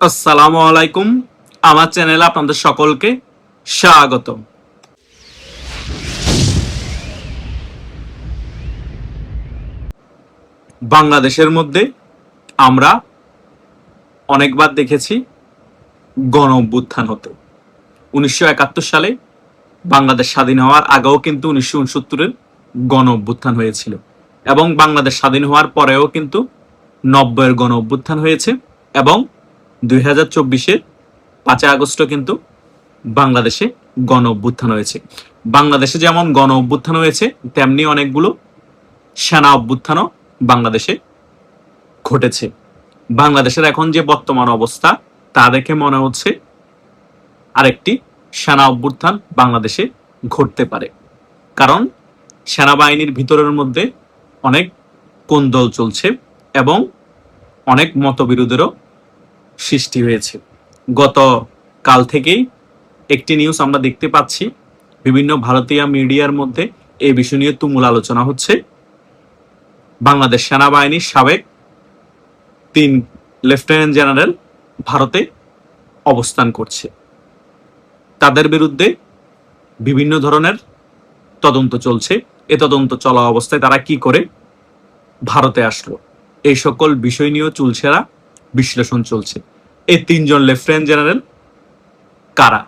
আসসালামু আলাইকুম। আমার চ্যানেলে আপনাদের সকলকে স্বাগত। বাংলাদেশের মধ্যে আমরা অনেকবার দেখেছি গণ অভ্যুত্থান হতে। 1971 সালে বাংলাদেশ স্বাধীন হওয়ার আগেও কিন্তু 1969-এর গণ অভ্যুত্থান হয়েছিল এবং বাংলাদেশ স্বাধীন হওয়ার পরেও কিন্তু 90-এর গণ অভ্যুত্থান হয়েছে এবং 2024-এর 5 আগস্টও কিন্তু বাংলাদেশে গণ অভ্যুত্থান হয়েছে। বাংলাদেশে যেমন গণ অভ্যুত্থান হয়েছে তেমনি অনেকগুলো সেনা অভ্যুত্থানও বাংলাদেশে ঘটেছে। বাংলাদেশের এখন যে বর্তমান অবস্থা তা দেখে মনে হচ্ছে আরেকটি সেনা অভ্যুত্থান বাংলাদেশে ঘটতে পারে, কারণ সেনাবাহিনীর ভিতরের মধ্যে অনেক কোন্দল চলছে এবং অনেক মতবিরোধেরও সৃষ্টি হয়েছে। গত কাল থেকেই একটি নিউজ আমরা দেখতে পাচ্ছি, বিভিন্ন ভারতীয় মিডিয়ার মধ্যে এই বিষয় নিয়ে তুমুল আলোচনা হচ্ছে। বাংলাদেশ সেনাবাহিনীর সাবেক 3 লেফটেন্যান্ট জেনারেল ভারতে অবস্থান করছে। তাদের বিরুদ্ধে বিভিন্ন ধরনের তদন্ত চলছে। এ তদন্ত চলা অবস্থায় তারা কি করে ভারতে আসলো, এই সকল বিষয় নিয়েও চুলছেরা বিশ্লেষণ চলছে। এই 3 জন লেফটেন্যান্ট জেনারেল কারা?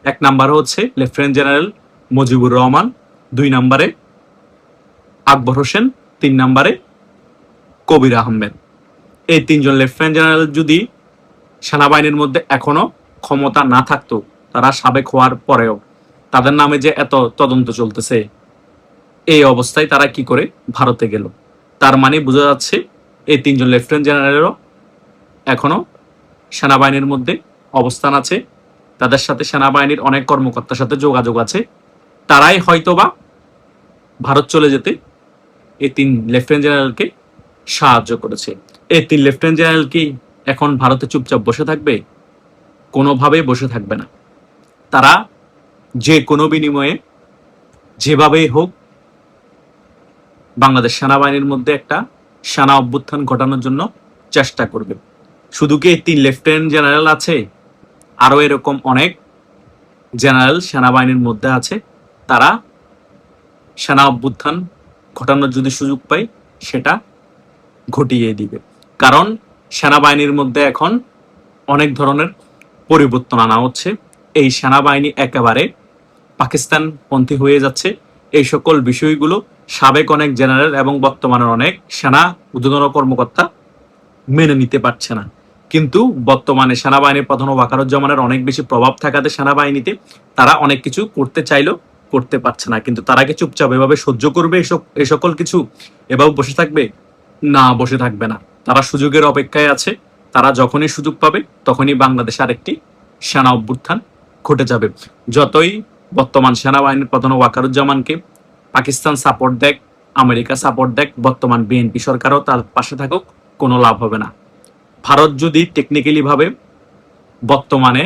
1 নম্বরে হচ্ছে লেফটেন্যান্ট জেনারেল মুজিবুর রহমান, 2 নম্বরে আকবর হোসেন, 3 নম্বরে কবির আহমেদ। এই 3 জন লেফটেন্যান্ট জেনারেল যদি সেনাবাহিনীর মধ্যে এখনো ক্ষমতা না থাকতো, তারা সাবেক হওয়ার পরেও তাদের নামে যে এত তদন্ত চলতেছে, এই অবস্থায় তারা কি করে ভারতে গেল? তার মানে বোঝা যাচ্ছে এই 3 জন লেফটেন্যান্ট জেনারেলও এখনো সেনাবাহিনীর মধ্যে অবস্থান আছে। তাদের সাথে সেনাবাহিনীর অনেক কর্মকর্তার সাথে যোগাযোগ আছে। তারাই হয়তোবা ভারত চলে যেতে এই 3 লেফটেন্যান্ট জেনারেলকে সাহায্য করেছে। এই 3 লেফটেন্যান্ট জেনারেল কি এখন ভারতে চুপচাপ বসে থাকবে? কোনোভাবেই বসে থাকবে না। তারা যে কোনো বিনিময়ে যেভাবেই হোক বাংলাদেশ সেনাবাহিনীর মধ্যে একটা সেনা অভ্যুত্থান ঘটানোর জন্য চেষ্টা করবে। শুধু কি এই 3 লেফটেন্যান্ট জেনারেল আছে? আরো এরকম অনেক জেনারেল সেনাবাহিনীর মধ্যে আছে। তারা সেনা অভ্যুত্থান ঘটানোর যদি সুযোগ পায় সেটা ঘটিয়ে দিবে, কারণ সেনাবাহিনীর মধ্যে এখন অনেক ধরনের পরিবর্তন আনা হচ্ছে। এই সেনাবাহিনী একেবারে পাকিস্তানপন্থী হয়ে যাচ্ছে। এই সকল বিষয়গুলো সাবেক অনেক জেনারেল এবং বর্তমানের অনেক সেনা ঊর্ধ্বতন কর্মকর্তা মেনে নিতে পারছে না। কিন্তু বর্তমানে সেনাবাহিনীর প্রধান ওয়াকারুজ্জামানের অনেক বেশি প্রভাব থাকাতে সেনাবাহিনীতে তারা অনেক কিছু করতে চাইলেও করতে পারছে না। কিন্তু তারা কি চুপচাপ এভাবে সহ্য করবে এই সকল কিছু? এভাবে বসে থাকবে? না, বসে থাকবে না। তারা সুযোগের অপেক্ষায় আছে। তারা যখনই সুযোগ পাবে তখনই বাংলাদেশে আরেকটি সেনা অভ্যুত্থান ঘটে যাবে। যতই বর্তমান সেনাবাহিনীর প্রধান ওয়াকারুজ্জামানকে পাকিস্তান সাপোর্ট দেখ, আমেরিকা সাপোর্ট দেখ, বর্তমান বিএনপি সরকারও তার পাশে থাকুক, কোনো লাভ হবে না। ভারত যদি টেকনিক্যালি ভাবে বর্তমানে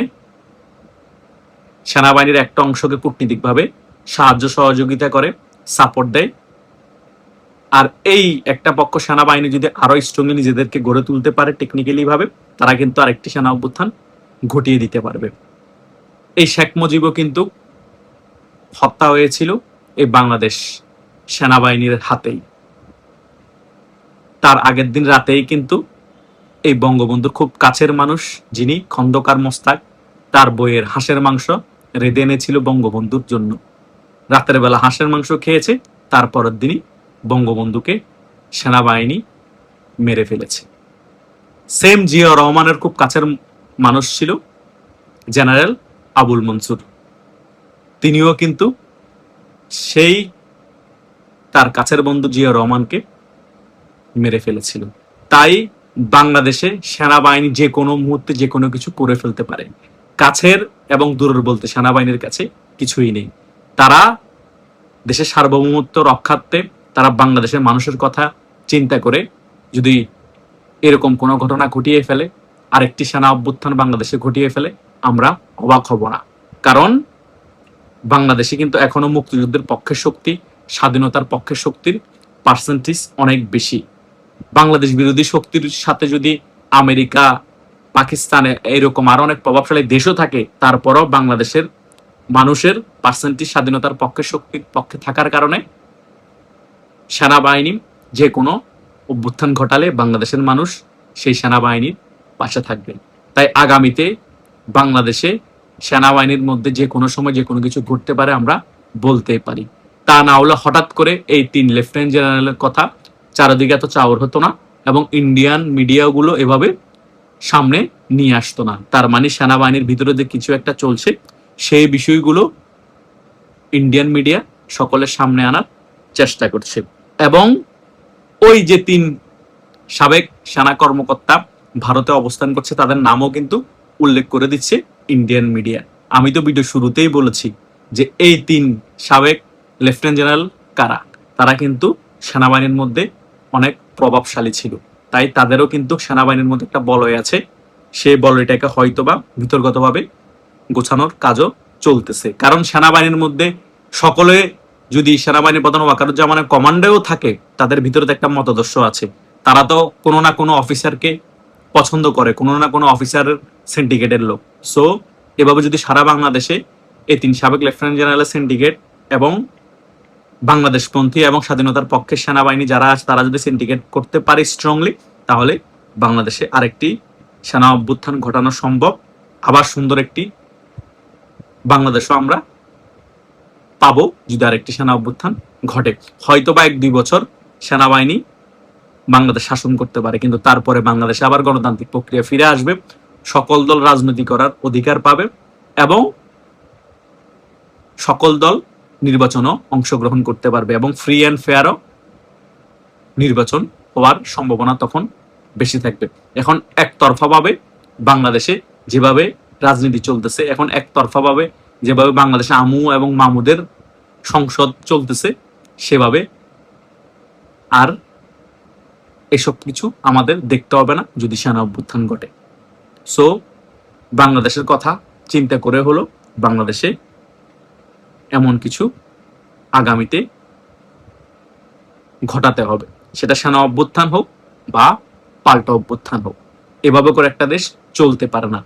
সেনাবাহিনীর একটা অংশকে কূটনীতিকভাবে সাহায্য সহযোগিতা করে, সাপোর্ট দেয়, আর এই একটা পক্ষ সেনাবাহিনী যদি আরো স্ট্রংলি নিজেদেরকে গড়ে তুলতে পারে টেকনিক্যালি ভাবে, তারা কিন্তু আরেকটি সেনা অভ্যুত্থান ঘটিয়ে দিতে পারবে। এই শেখ মুজিবও কিন্তু হত্যা হয়েছিল এই বাংলাদেশ সেনাবাহিনীর হাতেই। তার আগের দিন রাতেই কিন্তু এই বঙ্গবন্ধুর খুব কাছের মানুষ যিনি খন্দকার মোস্তাক, তার বইয়ের হাঁসের মাংস রেঁধে এনেছিল বঙ্গবন্ধুর জন্য। রাতের বেলা হাঁসের মাংস খেয়েছে, তারপরের দিনই বঙ্গবন্ধুকে সেনাবাহিনী মেরে ফেলেছে। সেম জিয়া রহমানের খুব কাছের মানুষ ছিল জেনারেল আবুল মনসুর, তিনিও কিন্তু সেই তার কাছের বন্ধু জিয়া রহমানকে মেরে ফেলেছিল। তাই বাংলাদেশে সেনাবাহিনী যে কোনো মুহূর্তে যে কোনো কিছু করে ফেলতে পারে। কাছের এবং দূরের বলতে সেনাবাহিনীর কাছে কিছুই নেই। তারা দেশের সার্বভৌমত্ব রক্ষার্থে তারা বাংলাদেশের মানুষের কথা চিন্তা করে যদি এরকম কোনো ঘটনা ঘটিয়ে ফেলে, আরেকটি সেনা অভ্যুত্থান বাংলাদেশে ঘটিয়ে ফেলে, আমরা অবাক হব না। কারণ বাংলাদেশে কিন্তু এখনো মুক্তিযুদ্ধের পক্ষের শক্তি, স্বাধীনতার পক্ষের শক্তির পার্সেন্টেজ অনেক বেশি। বাংলাদেশ বিরোধী শক্তির সাথে যদি আমেরিকা পাকিস্তানে এরকম আরো অনেক প্রভাবশালী দেশও থাকে, তারপরও বাংলাদেশের মানুষের পার্সেন্টেজ স্বাধীনতার পক্ষে থাকার কারণে সেনাবাহিনী যে কোনো অভ্যুত্থান ঘটালে বাংলাদেশের মানুষ সেই সেনাবাহিনীর পাশে থাকবে। তাই আগামীতে বাংলাদেশে সেনাবাহিনীর মধ্যে যে কোনো সময় যে কোনো কিছু ঘটতে পারে আমরা বলতে পারি। তা না হলে হঠাৎ করে এই 3 লেফটেন্যান্ট জেনারেলের কথা চারিদিকে এত চাওয়ার হতো না, এবং ইন্ডিয়ান মিডিয়াগুলো এভাবে সামনে নিয়ে আসতো না। তার মানে সেনাবাহিনীর ভিতরে যে কিছু একটা চলছে সেই বিষয়গুলো ইন্ডিয়ান মিডিয়া সকলের সামনে আনার চেষ্টা করছে। এবং ওই যে 3 সাবেক সেনা কর্মকর্তা ভারতে অবস্থান করছে তাদের নামও কিন্তু উল্লেখ করে দিচ্ছে ইন্ডিয়ান মিডিয়া। আমি তো ভিডিও শুরুতেই বলেছি যে এই 3 সাবেক লেফটেন্যান্ট জেনারেল কারা, তারা কিন্তু সেনাবাহিনীর মধ্যে অনেক প্রভাবশালী ছিল। তাই তাদেরও কিন্তু সেনাবাহিনীর মধ্যে একটা বলয় আছে, সেই বলয়টাকে হয়তোবা বিতর্কতভাবে গোছানোর কাজও চলতেছে। কারণ সেনাবাহিনীর মধ্যে সকলে যদি সেনাবাহিনীর প্রধান ওয়াকারুজ্জামানের কমান্ডেও থাকে, তাদের ভিতরে তো একটা মতাদর্শ আছে। তারা তো কোনো না কোনো অফিসারকে পছন্দ করে, কোনো না কোনো অফিসারের সিন্ডিকেটের লোক। সো এভাবে যদি সারা বাংলাদেশে এই 3 সাবেক লেফটেন্যান্ট জেনারেলের সিন্ডিকেট এবং বাংলাদেশপন্থী এবং স্বাধীনতার পক্ষে সেনাবাহিনী যারা আছে তারা যদি সিন্ডিকেট করতে পারে স্ট্রংলি, তাহলে বাংলাদেশে আরেকটি সেনা অভ্যুত্থান ঘটানো সম্ভব। আবার সুন্দর একটি বাংলাদেশও আমরা পাবো যদি আরেকটি সেনা অভ্যুত্থান ঘটে। হয়তো বা 1-2 বছর সেনাবাহিনী বাংলাদেশ শাসন করতে পারে, কিন্তু তারপরে বাংলাদেশে আবার গণতান্ত্রিক প্রক্রিয়া ফিরে আসবে, সকল দল রাজনীতি করার অধিকার পাবে এবং সকল দল নির্বাচনও অংশগ্রহণ করতে পারবে, এবং ফ্রি অ্যান্ড ফেয়ারও নির্বাচন হওয়ার সম্ভাবনা তখন বেশি থাকবে। এখন একতরফাভাবে বাংলাদেশে যেভাবে রাজনীতি চলতেছে, এখন একতরফাভাবে যেভাবে বাংলাদেশে আমু এবং মামুদের সংসদ চলতেছে, সেভাবে আর এসব কিছু আমাদের দেখতে হবে না যদি সেনা অভ্যুত্থান ঘটে। সো বাংলাদেশের কথা চিন্তা করে হলো বাংলাদেশে এমন কিছু আগামীতে ঘটাতে হবে, সেটা সেনা অভ্যুত্থান হোক বা পাল্টা অভ্যুত্থান হোক। এভাবে করে একটা দেশ চলতে পারে না।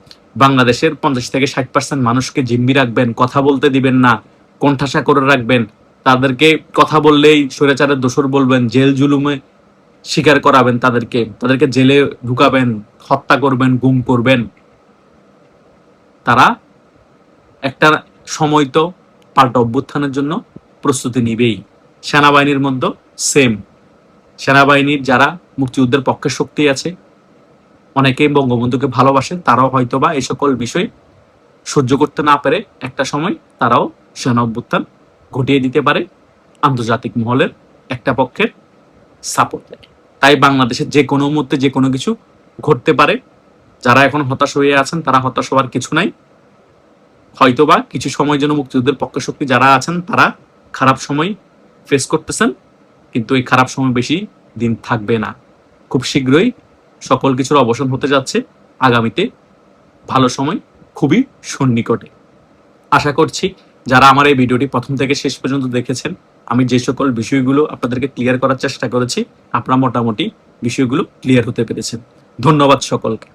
বাংলাদেশের 50-60% মানুষকে জিম্মি রাখবেন, কথা বলতে দিবেন না, কোণঠাসা করে রাখবেন, তাদেরকে কথা বললেই স্বৈরাচারের দোসর বলবেন, জেল জুলুমে স্বীকার করাবেন, তাদেরকে জেলে ঢুকাবেন, হত্যা করবেন, গুম করবেন। তারা একটা সময় তো পাল্টা অভ্যুত্থানের জন্য প্রস্তুতি নিবেই। সেনাবাহিনীর মধ্যে সেম, সেনাবাহিনীর যারা মুক্তিযুদ্ধের পক্ষে শক্তি আছে, অনেকেই বঙ্গবন্ধুকে ভালোবাসে, তারাও হয়তোবা এই সকল বিষয় সহ্য করতে না পেরে একটা সময় তারাও সেনা অভ্যুত্থান ঘটিয়ে দিতে পারে আন্তর্জাতিক মহলের একটা পক্ষের সাপোর্টে। তাই বাংলাদেশের যে কোনো মুহূর্তে যে কোনো কিছু ঘটতে পারে। যারা এখন হতাশ হয়ে আছেন তারা হতাশ হওয়ার কিছু নাই। হয়তোবা কিছু সময়ের জন্য মুক্তিযুদ্ধের পক্ষে শক্তি যারা আছেন তারা খারাপ সময় ফেস করতেছেন, কিন্তু এই খারাপ সময় বেশি দিন থাকবে না। খুব শীঘ্রই সকল কিছুর অবসান হতে যাচ্ছে। আগামীতে ভালো সময় খুবই সন্নিকটে। আশা করছি যারা আমার এই ভিডিওটি প্রথম থেকে শেষ পর্যন্ত দেখেছেন, আমি যে সকল বিষয়গুলো আপনাদেরকে ক্লিয়ার করার চেষ্টা করেছি, আপনারা মোটামুটি বিষয়গুলো ক্লিয়ার হতে পেরেছেন। ধন্যবাদ সকলকে।